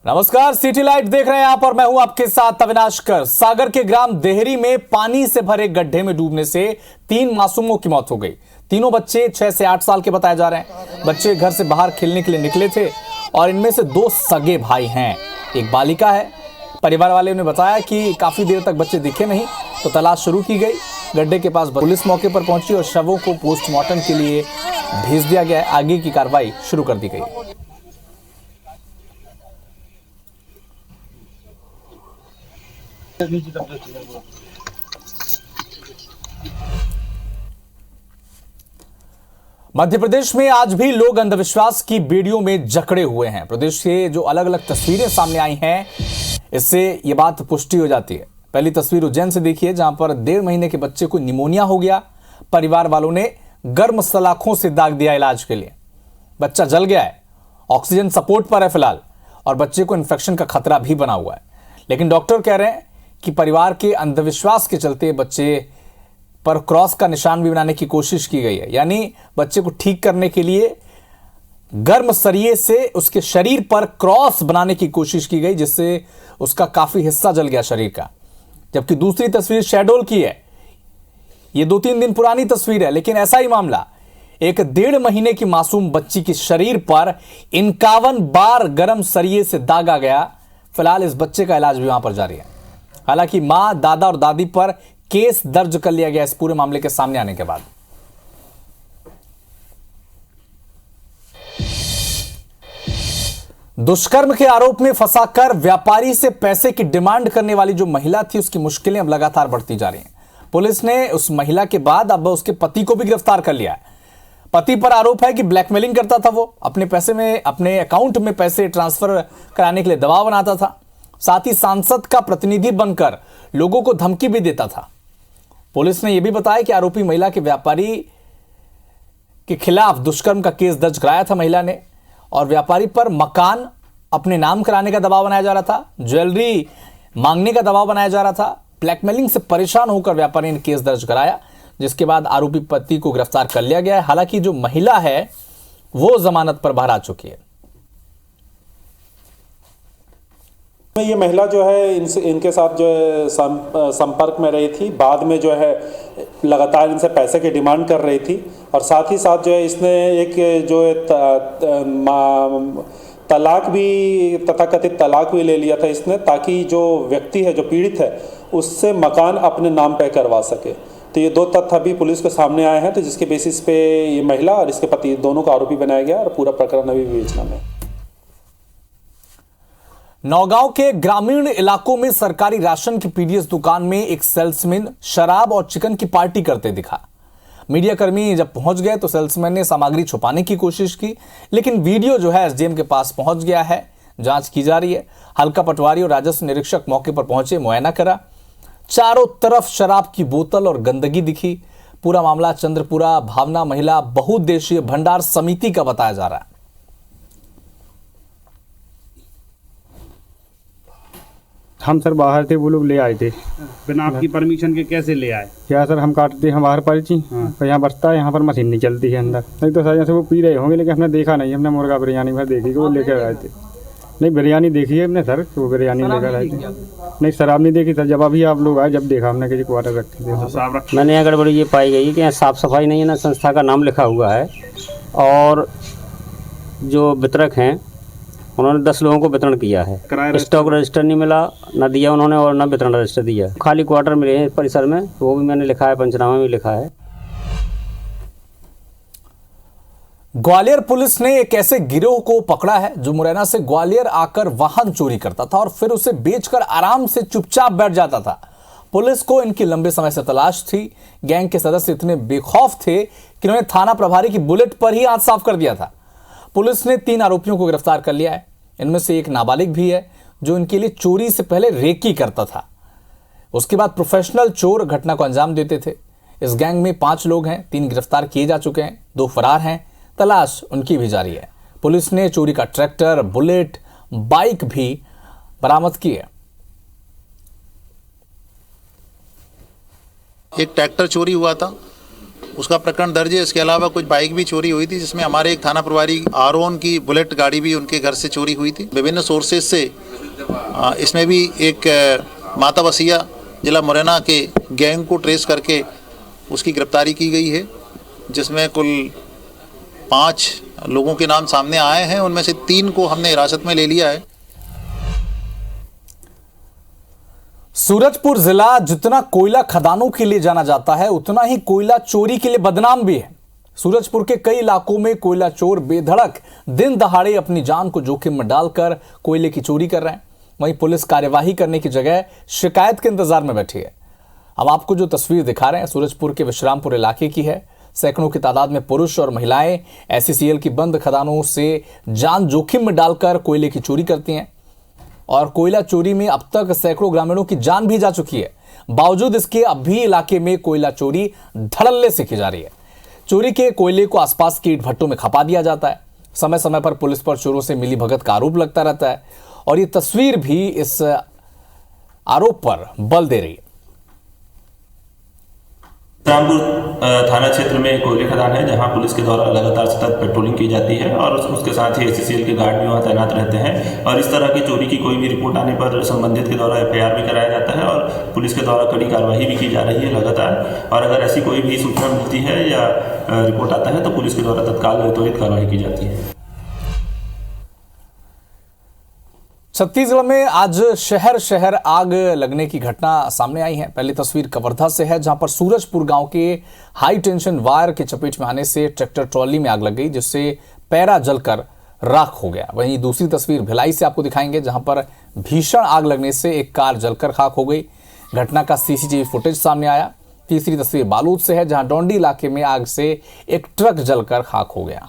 नमस्कार, city light देख रहे हैं आप और मैं हूं आपके साथ अविनाश कर। सागर के ग्राम देहरी में पानी से भरे गड्ढे में डूबने से 3 मासूमों की मौत हो गई। तीनों बच्चे 6 से 8 साल के बताए जा रहे हैं। बच्चे घर से बाहर खेलने के लिए निकले थे और इनमें से 2 सगे भाई हैं, एक बालिका है। परिवार वाले ने बताया कि काफी देर तक बच्चे दिखे नहीं तो तलाश शुरू की गई। गड्ढे के पास पुलिस मौके पर पहुंची और शवों को पोस्टमार्टम के लिए भेज दिया गया है। आगे की कार्रवाई शुरू कर दी गई। मध्य प्रदेश में आज भी लोग अंधविश्वास की बेड़ियों में जकड़े हुए हैं। प्रदेश के जो अलग अलग तस्वीरें सामने आई हैं, इससे ये बात पुष्टि हो जाती है। पहली तस्वीर उज्जैन से देखिए, जहां पर 1.5 महीने के बच्चे को निमोनिया हो गया। परिवार वालों ने गर्म सलाखों से दाग दिया इलाज के लिए। बच्चा जल गया है, ऑक्सीजन सपोर्ट पर है फिलहाल, और बच्चे को इन्फेक्शन का खतरा भी बना हुआ है। लेकिन डॉक्टर कह रहे हैं कि परिवार के अंधविश्वास के चलते बच्चे पर क्रॉस का निशान भी बनाने की कोशिश की गई है। यानी बच्चे को ठीक करने के लिए गर्म सरिये से उसके शरीर पर क्रॉस बनाने की कोशिश की गई, जिससे उसका काफी हिस्सा जल गया शरीर का। जबकि दूसरी तस्वीर शहडोल की है। यह 2-3 दिन पुरानी तस्वीर है, लेकिन ऐसा ही मामला, एक 1.5 महीने की मासूम बच्ची के शरीर पर 51 बार गर्म सरिये से दागा गया। फिलहाल इस बच्चे का इलाज भी वहां पर जारी है। हालांकि मां, दादा और दादी पर केस दर्ज कर लिया गया इस पूरे मामले के सामने आने के बाद। दुष्कर्म के आरोप में फंसाकर व्यापारी से पैसे की डिमांड करने वाली जो महिला थी, उसकी मुश्किलें अब लगातार बढ़ती जा रही हैं। पुलिस ने उस महिला के बाद अब उसके पति को भी गिरफ्तार कर लिया है। पति पर आरोप है कि ब्लैकमेलिंग करता था। वो अपने अकाउंट में पैसे ट्रांसफर कराने के लिए दबाव बनाता था। साथ ही सांसद का प्रतिनिधि बनकर लोगों को धमकी भी देता था। पुलिस ने यह भी बताया कि आरोपी महिला के व्यापारी के खिलाफ दुष्कर्म का केस दर्ज कराया था महिला ने, और व्यापारी पर मकान अपने नाम कराने का दबाव बनाया जा रहा था, ज्वेलरी मांगने का दबाव बनाया जा रहा था। ब्लैकमेलिंग से परेशान होकर व्यापारी ने केस दर्ज कराया, जिसके बाद आरोपी पति को गिरफ्तार कर लिया गया है। हालांकि जो महिला है वो जमानत पर बाहर आ चुकी है। ये महिला जो है इनके साथ जो है संपर्क में रही थी। बाद में जो है लगातार इनसे पैसे की डिमांड कर रही थी, और साथ ही साथ जो है इसने एक जो है तलाक भी, तथाकथित तलाक भी ले लिया था इसने, ताकि जो व्यक्ति है, जो पीड़ित है, उससे मकान अपने नाम पे करवा सके। तो ये 2 तथ्य अभी पुलिस के सामने आए हैं, तो जिसके बेसिस पे ये महिला और इसके पति दोनों को आरोपी बनाया गया और पूरा प्रकरण अभी विवेचना में। नौगांव के ग्रामीण इलाकों में सरकारी राशन की पीडीएस दुकान में एक सेल्समैन शराब और चिकन की पार्टी करते दिखा। मीडियाकर्मी जब पहुंच गए तो सेल्समैन ने सामग्री छुपाने की कोशिश की, लेकिन वीडियो जो है एसडीएम के पास पहुंच गया है। जांच की जा रही है। हल्का पटवारी और राजस्व निरीक्षक मौके पर पहुंचे, मुआयना करा। चारों तरफ शराब की बोतल और गंदगी दिखी। पूरा मामला चंद्रपुरा भावना महिला बहुउद्देशीय भंडार समिति का बताया जा रहा है। हम सर बाहर थे, वो लोग ले आए थे बिना आपकी परमिशन के। कैसे ले आए? क्या सर, हम काटते हैं बाहर पर्ची, तो यहाँ बसता है, यहाँ पर मशीन नहीं चलती है अंदर। नहीं तो सर यहाँ से वो पी रहे होंगे, लेकिन हमने देखा नहीं। हमने मुर्गा बिरयानी भर देखी कि वो लेकर आए थे। नहीं, बिरयानी देखी है हमने सर, वो बिरयानी लेकर आए थे। नहीं, शराब नहीं देखी सर। जब अभी आप लोग आए, जब देखा हमने कि क्वार्टर रखे थे। मैंने यहाँ गड़बड़ी ये पाई गई कि यहाँ साफ़ सफाई नहीं है, ना संस्था का नाम लिखा हुआ है, और जो वितरक हैं उन्होंने 10 लोगों को वितरण किया है। स्टॉक रजिस्टर नहीं मिला, ना दिया उन्होंने, और ना वितरण रजिस्टर दिया। खाली क्वार्टर मिले हैं परिसर में, तो वो भी मैंने लिखा है, पंचनामा में लिखा है। ग्वालियर पुलिस ने एक ऐसे गिरोह को पकड़ा है जो मुरैना से ग्वालियर आकर वाहन चोरी करता था और फिर उसे बेचकर आराम से चुपचाप बैठ जाता था। पुलिस को इनकी लंबे समय से तलाश थी। गैंग के सदस्य इतने बेखौफ थे कि उन्होंने थाना प्रभारी की बुलेट पर ही हाथ साफ कर दिया था। पुलिस ने 3 आरोपियों को गिरफ्तार कर लिया है। इनमें से एक नाबालिग भी है जो इनके लिए चोरी से पहले रेकी करता था। उसके बाद प्रोफेशनल चोर घटना को अंजाम देते थे। इस गैंग में 5 लोग हैं, 3 गिरफ्तार किए जा चुके हैं, 2 फरार हैं। तलाश उनकी भी जारी है। पुलिस ने चोरी का ट्रैक्टर, बुलेट, बाइक भी बरामद की है। एक ट्रैक्टर चोरी हुआ था, उसका प्रकरण दर्ज है। इसके अलावा कुछ बाइक भी चोरी हुई थी, जिसमें हमारे एक थाना प्रभारी आरोन की बुलेट गाड़ी भी उनके घर से चोरी हुई थी। विभिन्न सोर्सेज से इसमें भी एक माता बसिया जिला मुरैना के गैंग को ट्रेस करके उसकी गिरफ्तारी की गई है, जिसमें कुल 5 लोगों के नाम सामने आए हैं। उनमें से 3 को हमने हिरासत में ले लिया है। सूरजपुर जिला जितना कोयला खदानों के लिए जाना जाता है, उतना ही कोयला चोरी के लिए बदनाम भी है। सूरजपुर के कई इलाकों में कोयला चोर बेधड़क दिन दहाड़े अपनी जान को जोखिम में डालकर कोयले की चोरी कर रहे हैं। वहीं पुलिस कार्यवाही करने की जगह शिकायत के इंतजार में बैठी है। अब आपको जो तस्वीर दिखा रहे हैं सूरजपुर के विश्रामपुर इलाके की है। सैकड़ों की तादाद में पुरुष और महिलाएं SCCL की बंद खदानों से जान जोखिम में डालकर कोयले की चोरी करती हैं और कोयला चोरी में अब तक सैकड़ों ग्रामीणों की जान भी जा चुकी है। बावजूद इसके अब भी इलाके में कोयला चोरी धड़ल्ले से की जा रही है। चोरी के कोयले को आसपास के ईंट भट्टों में खपा दिया जाता है। समय समय पर पुलिस पर चोरों से मिली भगत का आरोप लगता रहता है और ये तस्वीर भी इस आरोप पर बल दे रही है। रामपुर थाना क्षेत्र में कोयले खदान है, जहां पुलिस के द्वारा लगातार सतत पेट्रोलिंग की जाती है और उसके साथ ही SCCL के गार्ड भी वहां तैनात रहते हैं। और इस तरह की चोरी की कोई भी रिपोर्ट आने पर संबंधित के द्वारा FIR भी कराया जाता है और पुलिस के द्वारा कड़ी कार्रवाई भी की जा रही है लगातार। और अगर ऐसी कोई भी सूचना मिलती है या रिपोर्ट आता है तो पुलिस के द्वारा तत्काल त्वरित कार्रवाई की जाती है। छत्तीसगढ़ में आज शहर शहर आग लगने की घटना सामने आई है। पहली तस्वीर कवर्धा से है, जहां पर सूरजपुर गांव के हाई टेंशन वायर के चपेट में आने से ट्रैक्टर ट्रॉली में आग लग गई, जिससे पैरा जलकर राख हो गया। वहीं दूसरी तस्वीर भिलाई से आपको दिखाएंगे, जहां पर भीषण आग लगने से एक कार जलकर खाक हो गई। घटना का CCTV फुटेज सामने आया। तीसरी तस्वीर बालूद से है, जहां डोंडी इलाके में आग से एक ट्रक जलकर खाक हो गया।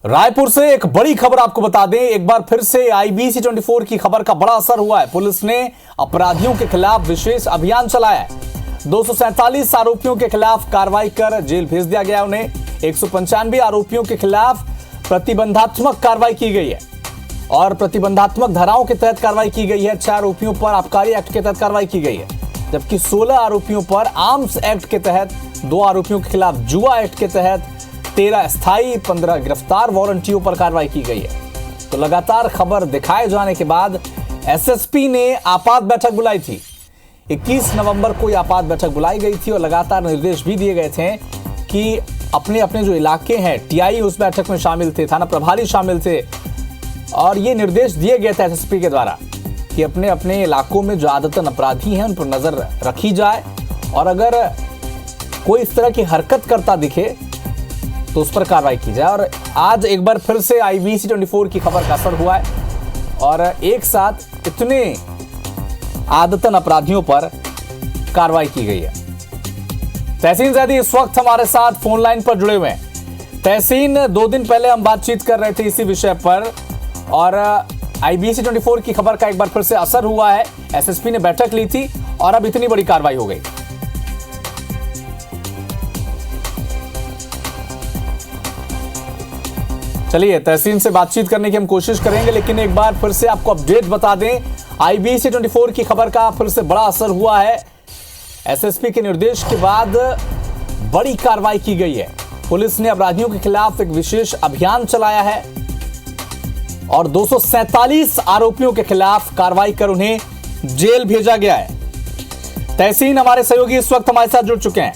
रायपुर से एक बड़ी खबर आपको बता दें, एक बार फिर से IBC 24 की खबर का बड़ा असर हुआ है। पुलिस ने अपराधियों के खिलाफ विशेष अभियान चलाया है। 247 आरोपियों के खिलाफ कार्रवाई कर जेल भेज दिया गया उन्हें। 195 आरोपियों के खिलाफ प्रतिबंधात्मक कार्रवाई की गई है और प्रतिबंधात्मक धाराओं के तहत कार्रवाई की गई है। 4 आरोपियों पर आबकारी एक्ट के तहत कार्रवाई की गई है, जबकि 16 आरोपियों पर आर्म्स एक्ट के तहत, 2 आरोपियों के खिलाफ जुआ एक्ट के तहत 13 स्थायी, 15 गिरफ्तार वारंटियों पर कार्रवाई की गई है। तो लगातार खबर दिखाए जाने के बाद SSP ने आपात बैठक बुलाई थी। 21 नवंबर को आपात बैठक बुलाई गई थी और लगातार निर्देश भी दिए गए थे कि अपने अपने जो इलाके हैं, TI उस बैठक में शामिल थे, थाना प्रभारी शामिल थे और ये निर्देश दिए गए थे SSP के द्वारा कि अपने अपने इलाकों में जो आदतन अपराधी हैं उन पर नजर रखी जाए और अगर कोई इस तरह की हरकत करता दिखे तो उस पर कार्रवाई की जाए। और आज एक बार फिर से IBC 24 की खबर का असर हुआ है और एक साथ इतने आदतन अपराधियों पर कार्रवाई की गई है। तहसीन ज़ैदी इस वक्त हमारे साथ फोन लाइन पर जुड़े हुए हैं। तहसीन, 2 दिन पहले हम बातचीत कर रहे थे इसी विषय पर और IBC 24 की खबर का एक बार फिर से असर हुआ है। SSP ने बैठक ली थी और अब इतनी बड़ी कार्रवाई हो गई। चलिए, तहसीन से बातचीत करने की हम कोशिश करेंगे, लेकिन एक बार फिर से आपको अपडेट बता दें, IBC 24 की खबर का फिर से बड़ा असर हुआ है। SSP के निर्देश के बाद बड़ी कार्रवाई की गई है। पुलिस ने अपराधियों के खिलाफ एक विशेष अभियान चलाया है और 247 आरोपियों के खिलाफ कार्रवाई कर उन्हें जेल भेजा गया है। तहसीन, हमारे सहयोगी इस वक्त हमारे साथ जुड़ चुके हैं।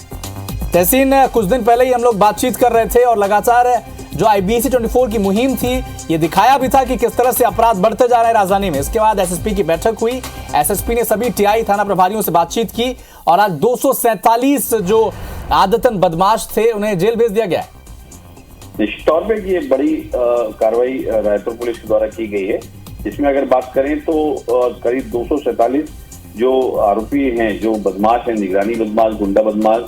तहसीन, कुछ दिन पहले ही हम लोग बातचीत कर रहे थे और लगातार जो IBC 24 की मुहिम थी, ये दिखाया भी था कि किस तरह से अपराध बढ़ते जा रहे हैं राजधानी में। इसके बाद SSP की बैठक हुई। SSP ने सभी TI थाना प्रभारियों से बातचीत की और आज 247 जो आदतन बदमाश थे उन्हें जेल भेज दिया गया है। निश्चित तौर पर ये बड़ी कार्रवाई रायपुर पुलिस के द्वारा की गई है, जिसमें अगर बात करें तो करीब 247 जो आरोपी हैं, जो बदमाश हैं, निगरानी बदमाश, गुंडा बदमाश,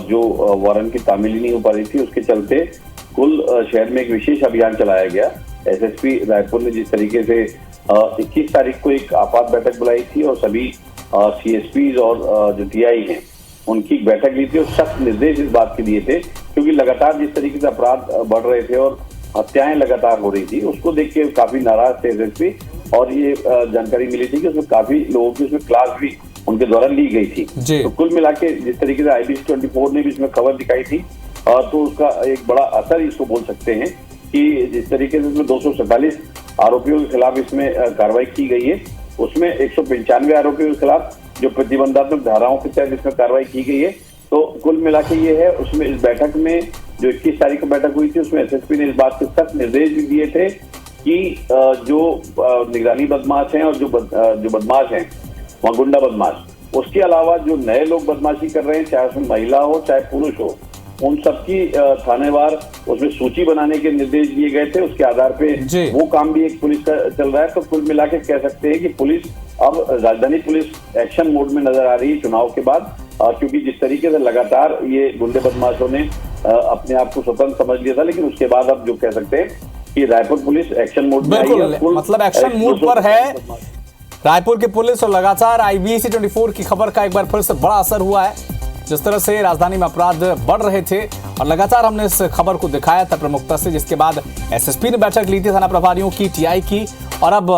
जो वारंट की तामील नहीं हो पा रही थी, उसके चलते कुल शहर में एक विशेष अभियान चलाया गया। SSP रायपुर ने जिस तरीके से 21 तारीख को एक आपात बैठक बुलाई थी और सभी CSPs और जो TI हैं उनकी बैठक ली थी और सख्त निर्देश इस बात के दिए थे, क्योंकि लगातार जिस तरीके से अपराध बढ़ रहे थे और हत्याएं लगातार हो रही थी, उसको देख के काफी नाराज थे SSP। और ये जानकारी मिली थी कि उसमें काफी लोगों की उसमें क्लास भी उनके द्वारा ली गई थी। तो कुल मिला के जिस तरीके से IBC 24 ने भी इसमें खबर दिखाई थी, तो उसका एक बड़ा असर इसको बोल सकते हैं कि जिस तरीके से इसमें 247 आरोपियों के खिलाफ इसमें कार्रवाई की गई है, उसमें 195 आरोपियों के खिलाफ जो प्रतिबंधात्मक धाराओं के तहत इसमें कार्रवाई की गई है। तो कुल मिला के ये है, उसमें इस बैठक में जो 21 तारीख को बैठक हुई थी, उसमें SSP ने इस बात के सख्त निर्देश भी दिए थे कि जो निगरानी बदमाश हैं और जो बदमाश हैं वहाँ गुंडा बदमाश, उसके अलावा जो नए लोग बदमाशी कर रहे हैं, चाहे उसमें महिला हो चाहे पुरुष हो, उन सबकी थानेवार उसमें सूची बनाने के निर्देश दिए गए थे। उसके आधार पे वो काम भी एक पुलिस का चल रहा है। तो कुल मिला के कह सकते हैं कि पुलिस अब राजधानी पुलिस एक्शन मोड में नजर आ रही है चुनाव के बाद, क्योंकि जिस तरीके से लगातार ये गुंडे बदमाशों ने अपने आप को स्वतंत्र समझ लिया था, लेकिन उसके बाद अब जो कह सकते हैं कि रायपुर पुलिस एक्शन मोड में आई है, मतलब एक्शन मोड पर है रायपुर की पुलिस। और लगातार IBC 24 की खबर का एक बार फिर से बड़ा असर हुआ है। जिस तरह से राजधानी में अपराध बढ़ रहे थे और लगातार हमने इस खबर को दिखाया था प्रमुखता से, जिसके बाद SSP ने बैठक ली थी थाना प्रभारियों की, TI की, और अब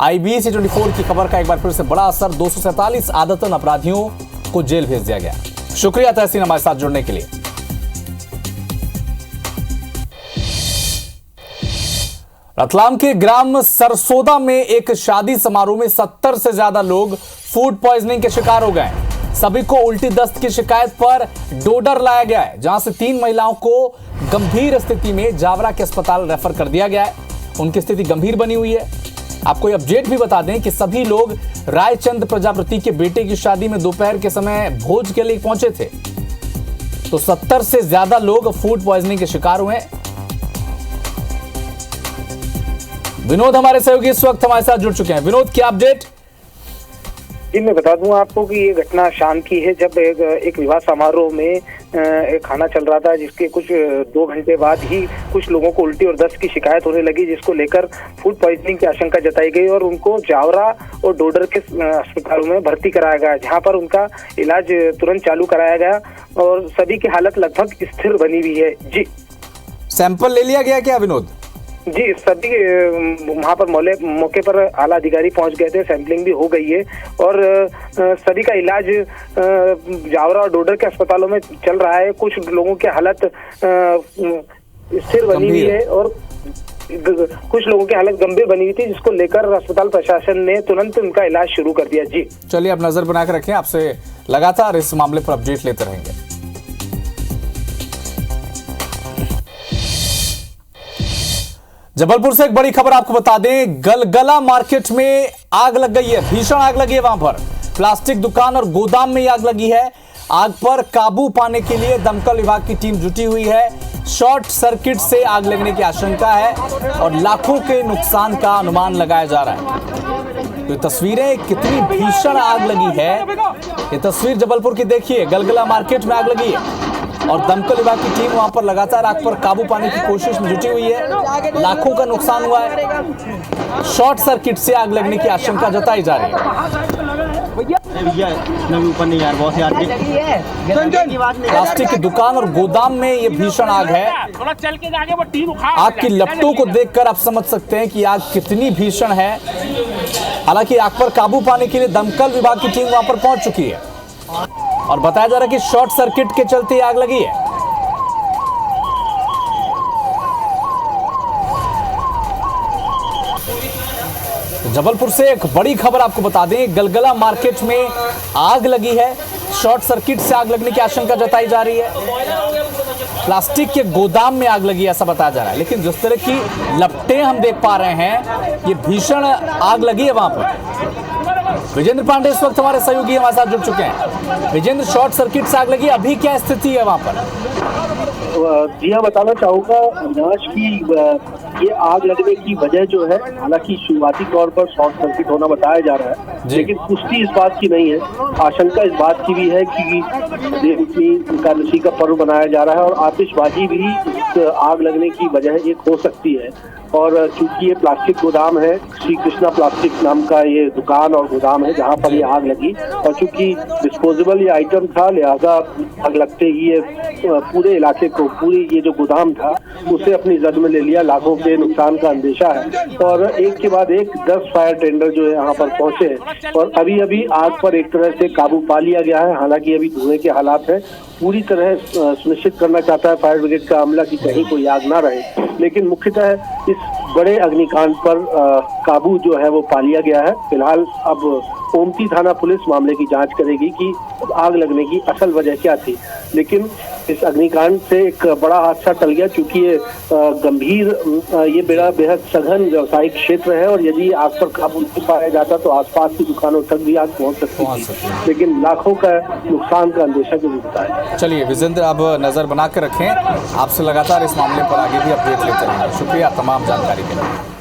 IBC 24 की खबर का एक बार फिर से बड़ा असर। 247 आदतन अपराधियों को जेल भेज दिया गया। शुक्रिया तहसीन हमारे साथ जुड़ने के लिए। रतलाम के ग्राम सरसोदा में एक शादी समारोह में 70 से ज्यादा लोग फूड पॉइजनिंग के शिकार हो गए। सभी को उल्टी दस्त की शिकायत पर डोडर लाया गया है, जहां से 3 महिलाओं को गंभीर स्थिति में जावरा के अस्पताल रेफर कर दिया गया है। उनकी स्थिति गंभीर बनी हुई है। आपको ये अपडेट भी बता दें कि सभी लोग रायचंद प्रजापति के बेटे की शादी में दोपहर के समय भोज के लिए पहुंचे थे। तो 70 से ज्यादा लोग फूड पॉइजनिंग के शिकार हुए। विनोद हमारे सहयोगी इस वक्त हमारे साथ जुड़ चुके हैं। विनोद, क्या अपडेट? जी, मैं बता दूं आपको कि ये घटना शाम की है, जब एक विवाह समारोह में एक खाना चल रहा था, जिसके कुछ 2 घंटे बाद ही कुछ लोगों को उल्टी और दस्त की शिकायत होने लगी, जिसको लेकर फूड पॉइजनिंग की आशंका जताई गई और उनको जावरा और डोडर के अस्पतालों में भर्ती कराया गया, जहां पर उनका इलाज तुरंत चालू कराया गया और सभी की हालत लगभग स्थिर बनी हुई है। जी, सैंपल ले लिया गया क्या विनोद? जी, सभी वहाँ पर मौके पर आला अधिकारी पहुंच गए थे, सैंपलिंग भी हो गई है और सभी का इलाज जावरा और डोडर के अस्पतालों में चल रहा है। कुछ लोगों की हालत स्थिर बनी हुई है और कुछ लोगों की हालत गंभीर बनी हुई थी, जिसको लेकर अस्पताल प्रशासन ने तुरंत उनका इलाज शुरू कर दिया। जी, चलिए, आप नजर बनाकर रखें, आपसे लगातार इस मामले पर अपडेट लेते रहेंगे। जबलपुर से एक बड़ी खबर आपको बता दें, गलगला मार्केट में आग लग गई है, भीषण आग लगी है। वहां पर प्लास्टिक दुकान और गोदाम में आग लगी है। आग पर काबू पाने के लिए दमकल विभाग की टीम जुटी हुई है। शॉर्ट सर्किट से आग लगने की आशंका है और लाखों के नुकसान का अनुमान लगाया जा रहा है। तो तस्वीरें, कितनी भीषण आग लगी है, ये तस्वीर जबलपुर की देखिए। गलगला मार्केट में आग लगी है और दमकल विभाग की टीम वहां पर लगातार आग पर काबू पाने की कोशिश में जुटी हुई है। लाखों का नुकसान हुआ है। शॉर्ट सर्किट से आग लगने की आशंका जताई जा रही है। ऊपर नहीं यार, बहुत प्लास्टिक की दुकान और गोदाम में ये भीषण आग है। आग की लपटों को देखकर आप समझ सकते हैं कि आग कितनी भीषण है। हालांकि आग पर काबू पाने के लिए दमकल विभाग की टीम वहां पर पहुंच चुकी है और बताया जा रहा है कि शॉर्ट सर्किट के चलते आग लगी है। जबलपुर से एक बड़ी खबर आपको बता दें, गलगला मार्केट में आग लगी है। शॉर्ट सर्किट से आग लगने की आशंका जताई जा रही है। प्लास्टिक के गोदाम में आग लगी ऐसा बताया जा रहा है, लेकिन जिस तरह की लपटें हम देख पा रहे हैं, ये भीषण आग लगी है वहां पर। विजेंद्र पांडे इस वक्त हमारे सहयोगी हमारे साथ जुड़ चुके हैं। विजेंद्र, शॉर्ट सर्किट से आग लगी, अभी क्या स्थिति है वहां पर? जी हाँ, बताना चाहूँगा अविनाश की ये आग लगने की वजह जो है, हालांकि शुरुआती तौर पर शॉर्ट सर्किट होना बताया जा रहा है, लेकिन पुष्टि इस बात की नहीं है। आशंका इस बात की भी है कि देवउठनी एकादशी का पर्व मनाया जा रहा है और आतिशबाजी भी इस आग लगने की वजह एक हो सकती है। और चूंकि ये प्लास्टिक गोदाम है, श्री कृष्णा प्लास्टिक नाम का ये दुकान और गोदाम है जहाँ पर ये आग लगी, और चूंकि डिस्पोजेबल ये आइटम था, लिहाजा आग लगते ही ये पूरे इलाके को, पूरी ये जो गोदाम था उसे अपनी जद में ले लिया। लाखों के नुकसान का अंदेशा है और एक के बाद एक 10 फायर टेंडर जो है यहाँ पर पहुंचे और अभी अभी आग पर एक तरह से काबू पा लिया गया है। हालांकि अभी धुएं के हालात है, पूरी तरह सुनिश्चित करना चाहता है फायर ब्रिगेड का अमला कि कहीं कोई आग ना रहे, लेकिन मुख्यतः इस बड़े अग्निकांड पर काबू जो है वो पा लिया गया है। फिलहाल अब ओमती थाना पुलिस मामले की जांच करेगी कि आग लगने की असल वजह क्या थी, लेकिन इस अग्निकांड से एक बड़ा हादसा टल गया क्योंकि ये गंभीर, ये बेहद सघन व्यावसायिक क्षेत्र है और यदि आग पर काबू नहीं पाया जाता तो आसपास की दुकानों तक भी आग पहुंच सकती है, लेकिन लाखों का नुकसान का अंदेशा जो होता है। चलिए विजेंद्र, अब नजर बना कर रखें, आपसे लगातार इस मामले पर आगे भी अपडेट लेते रहेंगे। शुक्रिया तमाम जानकारी के लिए।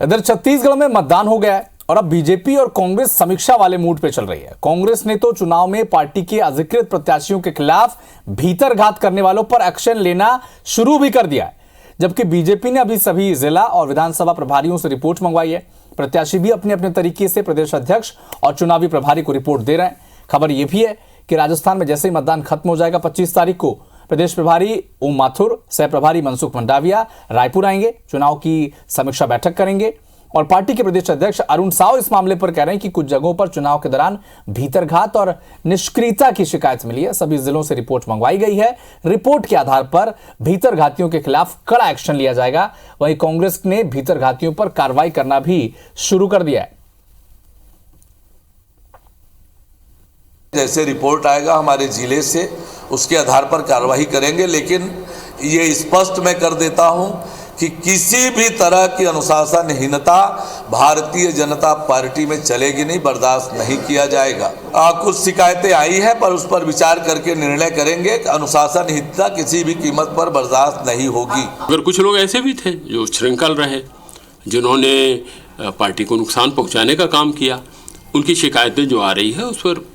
इधर छत्तीसगढ़ में मतदान हो गया है और अब बीजेपी और कांग्रेस समीक्षा वाले मूड पे चल रही है। कांग्रेस ने तो चुनाव में पार्टी के अधिकृत प्रत्याशियों के खिलाफ भीतरघात करने वालों पर एक्शन लेना शुरू भी कर दिया है, जबकि बीजेपी ने अभी सभी जिला और विधानसभा प्रभारियों से रिपोर्ट मंगवाई है। प्रत्याशी भी अपने अपने तरीके से प्रदेश अध्यक्ष और चुनावी प्रभारी को रिपोर्ट दे रहे हैं। खबर यह भी है कि राजस्थान में जैसे ही मतदान खत्म हो जाएगा 25 तारीख को, प्रदेश प्रभारी ओम माथुर, सह प्रभारी मनसुख मंडाविया रायपुर आएंगे, चुनाव की समीक्षा बैठक करेंगे। और पार्टी के प्रदेश अध्यक्ष अरुण साव इस मामले पर कह रहे हैं कि कुछ जगहों पर चुनाव के दौरान भीतरघात और निष्क्रियता की शिकायत मिली है। सभी जिलों से रिपोर्ट मंगवाई गई है। रिपोर्ट के आधार पर भीतरघातियों के खिलाफ कड़ा एक्शन लिया जाएगा। वहीं कांग्रेस ने भीतरघातियों पर कार्रवाई करना भी शुरू कर दिया है। जैसे रिपोर्ट आएगा हमारे जिले से, उसके आधार पर कार्रवाई करेंगे, लेकिन ये स्पष्ट मैं कर देता हूं कि किसी भी तरह की अनुशासनहीनता भारतीय जनता पार्टी में चलेगी नहीं, बर्दाश्त नहीं किया जाएगा। कुछ शिकायतें आई हैं पर उस पर विचार करके निर्णय करेंगे। अनुशासनहीनता किसी भी कीमत पर बर्दाश्त नहीं होगी। अगर कुछ लोग ऐसे भी थे जो श्रृंखल रहे, जिन्होंने पार्टी को नुकसान पहुंचाने का काम किया, उनकी शिकायतें जो आ रही है उस पर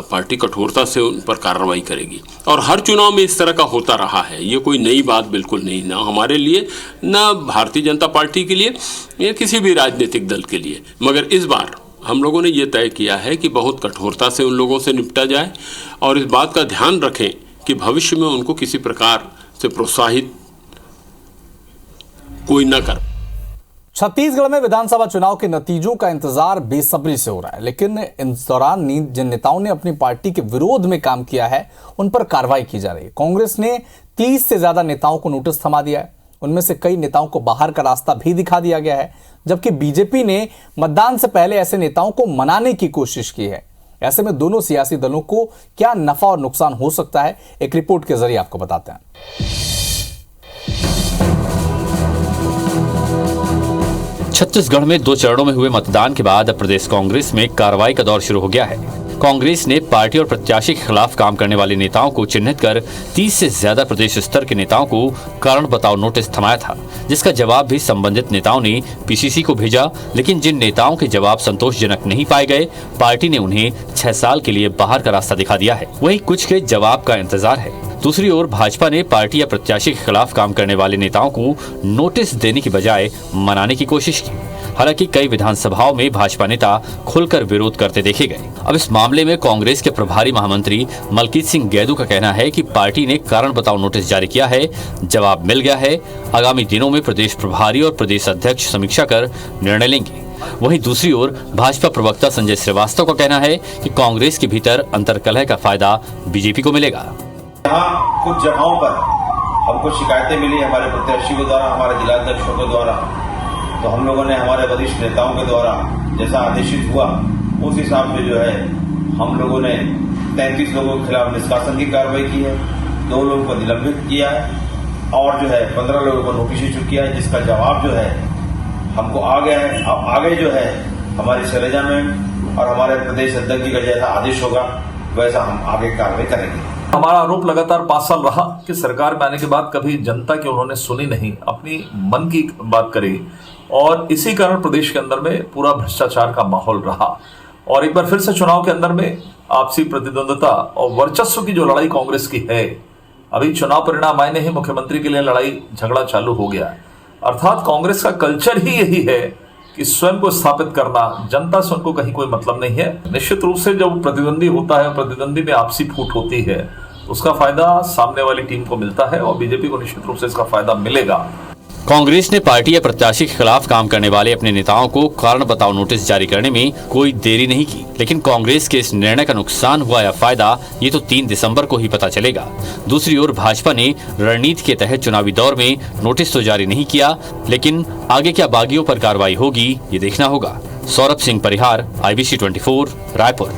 पार्टी कठोरता से उन पर कार्रवाई करेगी। और हर चुनाव में इस तरह का होता रहा है, ये कोई नई बात बिल्कुल नहीं, ना हमारे लिए, ना भारतीय जनता पार्टी के लिए या किसी भी राजनीतिक दल के लिए। मगर इस बार हम लोगों ने ये तय किया है कि बहुत कठोरता से उन लोगों से निपटा जाए और इस बात का ध्यान रखें कि भविष्य में उनको किसी प्रकार से प्रोत्साहित कोई न कर। छत्तीसगढ़ में विधानसभा चुनाव के नतीजों का इंतजार बेसब्री से हो रहा है, लेकिन इस दौरान जिन नेताओं ने अपनी पार्टी के विरोध में काम किया है उन पर कार्रवाई की जा रही है। कांग्रेस ने 30 से ज्यादा नेताओं को नोटिस थमा दिया है। उनमें से कई नेताओं को बाहर का रास्ता भी दिखा दिया गया है, जबकि बीजेपी ने मतदान से पहले ऐसे नेताओं को मनाने की कोशिश की है। ऐसे में दोनों सियासी दलों को क्या नफा और नुकसान हो सकता है, एक रिपोर्ट के जरिए आपको बताते हैं। छत्तीसगढ़ में 2 चरणों में हुए मतदान के बाद अब प्रदेश कांग्रेस में कार्रवाई का दौर शुरू हो गया है। कांग्रेस ने पार्टी और प्रत्याशी के खिलाफ काम करने वाले नेताओं को चिन्हित कर 30 से ज्यादा प्रदेश स्तर के नेताओं को कारण बताओ नोटिस थमाया था, जिसका जवाब भी संबंधित नेताओं ने पीसीसी को भेजा। लेकिन जिन नेताओं के जवाब संतोषजनक नहीं पाए गए, पार्टी ने उन्हें 6 साल के लिए बाहर का रास्ता दिखा दिया है। वहीं कुछ के जवाब का इंतजार है। दूसरी ओर भाजपा ने पार्टी या प्रत्याशी के खिलाफ काम करने वाले नेताओं को नोटिस देने की बजाय मनाने की कोशिश की। हालांकि कई विधानसभाओं में भाजपा नेता खुलकर विरोध करते देखे गए। अब इस मामले में कांग्रेस के प्रभारी महामंत्री मलकीत सिंह गैदू का कहना है कि पार्टी ने कारण बताओ नोटिस जारी किया है, जवाब मिल गया है। आगामी दिनों में प्रदेश प्रभारी और प्रदेश अध्यक्ष समीक्षा कर निर्णय लेंगे। वहीं दूसरी ओर भाजपा प्रवक्ता संजय श्रीवास्तव का कहना है कि कांग्रेस के भीतर अंतर्कलह का फायदा बीजेपी को मिलेगा। यहाँ कुछ जगहों पर हमको शिकायतें मिली हमारे प्रत्याशियों द्वारा, हमारे जिलाध्यक्षों के द्वारा, तो हम लोगों ने हमारे वरिष्ठ नेताओं के द्वारा जैसा आदेशित हुआ उस हिसाब से जो है हम लोगों ने 33 लोगों के खिलाफ निष्कासन की कार्रवाई की है, 2 लोगों को निलंबित किया है और जो है 15 लोगों को नोटिस इशू किया है, जिसका जवाब जो है हमको आ गया है। अब आगे जो है हमारी शैलजा में और हमारे प्रदेश अध्यक्ष जी का जैसा आदेश होगा वैसा हम आगे कार्रवाई करेंगे। हमारा आरोप लगातार 5 साल रहा कि सरकार में आने के बाद कभी जनता की उन्होंने सुनी नहीं, अपनी मन की बात करी और इसी कारण प्रदेश के अंदर में पूरा भ्रष्टाचार का माहौल रहा। और एक बार फिर से चुनाव के अंदर में आपसी प्रतिद्वंदता और वर्चस्व की जो लड़ाई कांग्रेस की है, अभी चुनाव परिणाम आए नहीं, मुख्यमंत्री के लिए लड़ाई झगड़ा चालू हो गया है। अर्थात कांग्रेस का कल्चर ही यही है कि स्वयं को स्थापित करना, जनता से उनको कहीं कोई मतलब नहीं है। निश्चित रूप से जब प्रतिद्वंदी होता है, प्रतिद्वंदी में आपसी फूट होती है, उसका फायदा सामने वाली टीम को मिलता है और बीजेपी को निश्चित रूप से इसका फायदा मिलेगा। कांग्रेस ने पार्टी या प्रत्याशी के खिलाफ काम करने वाले अपने नेताओं को कारण बताओ नोटिस जारी करने में कोई देरी नहीं की, लेकिन कांग्रेस के इस निर्णय का नुकसान हुआ या फायदा, ये तो 3 दिसंबर को ही पता चलेगा। दूसरी ओर भाजपा ने रणनीति के तहत चुनावी दौर में नोटिस तो जारी नहीं किया, लेकिन आगे क्या बागियों पर कार्रवाई होगी, ये देखना होगा। सौरभ सिंह परिहार, IBC 24, रायपुर।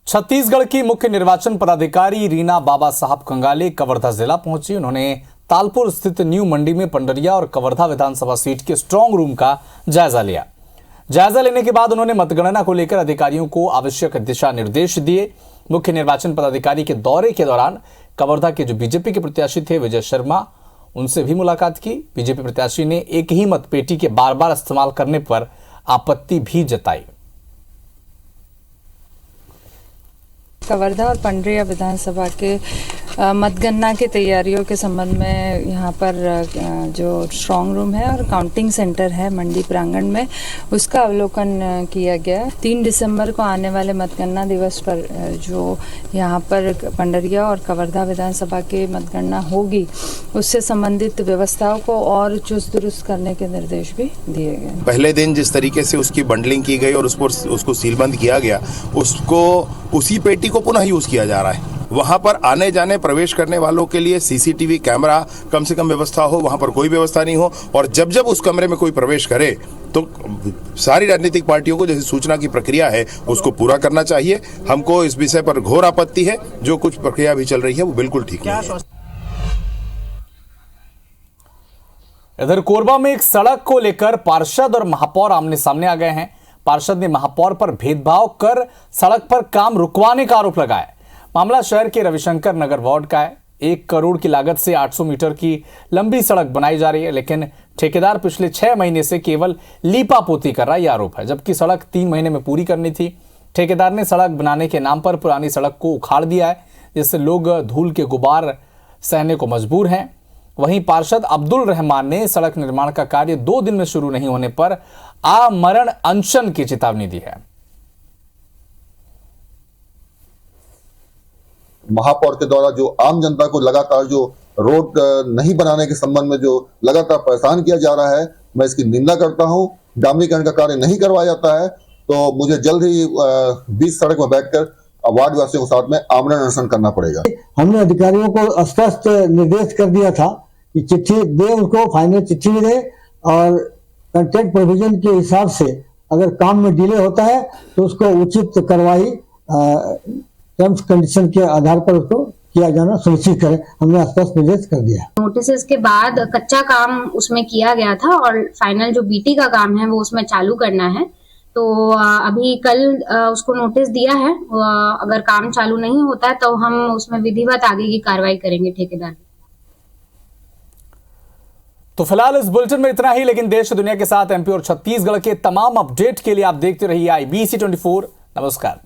छत्तीसगढ़ की मुख्य निर्वाचन पदाधिकारी रीना बाबा साहब कंगाले कवर्धा जिला पहुंची। उन्होंने तालपुर स्थित न्यू मंडी में पंडरिया और कवर्धा विधानसभा सीट के स्ट्रांग रूम का जायजा लिया। जायजा लेने के बाद उन्होंने मतगणना को लेकर अधिकारियों को आवश्यक दिशा निर्देश दिए। मुख्य निर्वाचन पदाधिकारी के दौरे के दौरान कवर्धा के जो बीजेपी के प्रत्याशी थे विजय शर्मा, उनसे भी मुलाकात की। बीजेपी प्रत्याशी ने एक ही मतपेटी के बार बार इस्तेमाल करने पर आपत्ति भी जताई। कवर्धा और पंडरिया विधानसभा के मतगणना की तैयारियों के संबंध में यहाँ पर जो स्ट्रांग रूम है और काउंटिंग सेंटर है मंडी प्रांगण में, उसका अवलोकन किया गया। 3 दिसंबर को आने वाले मतगणना दिवस पर जो यहाँ पर पंडरिया और कवर्धा विधानसभा की मतगणना होगी, उससे संबंधित व्यवस्थाओं को और चुस्त दुरुस्त करने के निर्देश भी दिए गए। पहले दिन जिस तरीके से उसकी बंडलिंग की गई और उसको सीलबंद किया गया, उसको उसी पेटी को पुनः यूज किया जा रहा है। वहां पर आने जाने प्रवेश करने वालों के लिए सीसीटीवी कैमरा कम से कम व्यवस्था हो, वहां पर कोई व्यवस्था नहीं हो। और जब जब उस कमरे में कोई प्रवेश करे तो सारी राजनीतिक पार्टियों को जैसे सूचना की प्रक्रिया है उसको पूरा करना चाहिए। हमको इस विषय पर घोर आपत्ति है। जो कुछ प्रक्रिया भी चल रही है वो बिल्कुल ठीक नहीं है। इधर कोरबा में एक सड़क को लेकर पार्षद और महापौर आमने सामने आ गए हैं। पार्षद ने महापौर पर भेदभाव कर सड़क पर काम रुकवाने का आरोप लगाया। मामला शहर के रविशंकर नगर वार्ड का है। 1 करोड़ की लागत से 800 मीटर की लंबी सड़क बनाई जा रही है, लेकिन ठेकेदार पिछले 6 महीने से केवल लीपापोती कर रहा, यह आरोप है। जबकि सड़क 3 महीने में पूरी करनी थी। ठेकेदार ने सड़क बनाने के नाम पर पुरानी सड़क को उखाड़ दिया है, जिससे लोग धूल के गुबार सहने को मजबूर हैं। वहीं पार्षद अब्दुल रहमान ने सड़क निर्माण का कार्य 2 दिन में शुरू नहीं होने पर आमरण अनशन की चेतावनी दी है। महापौर के द्वारा जो आम जनता को लगातार जो रोड नहीं बनाने के संबंध में जो लगातार परेशान किया जा रहा है, मैं इसकी निंदा करता हूं। डामरीकरण का कार्य नहीं करवाया जाता है तो मुझे जल्द ही बीच सड़क में बैठकर वार्ड वासियों के साथ में आमरण अनशन करना पड़ेगा। हमने अधिकारियों को स्पष्ट निर्देश कर दिया था कि चिट्ठी दे, उनको फाइनल चिट्ठी भी दे और कंट्रैक्ट प्रोविजन के हिसाब से अगर काम में डिले होता है तो उसको उचित कार्रवाई टर्म्स कंडीशन के आधार पर उसको किया जाना सुनिश्चित करें। हमने स्पष्ट निर्देश कर दिया। नोटिस के बाद कच्चा काम उसमें किया गया था और फाइनल जो बीटी का काम है वो उसमें चालू करना है। तो अभी कल उसको नोटिस दिया है। अगर काम चालू नहीं होता है तो हम उसमें विधिवत आगे की कार्रवाई करेंगे ठेकेदार। तो फिलहाल इस बुलेटिन में इतना ही, लेकिन देश दुनिया के साथ एमपी और छत्तीसगढ़ के तमाम अपडेट के लिए आप देखते रहिए IBC 24। नमस्कार।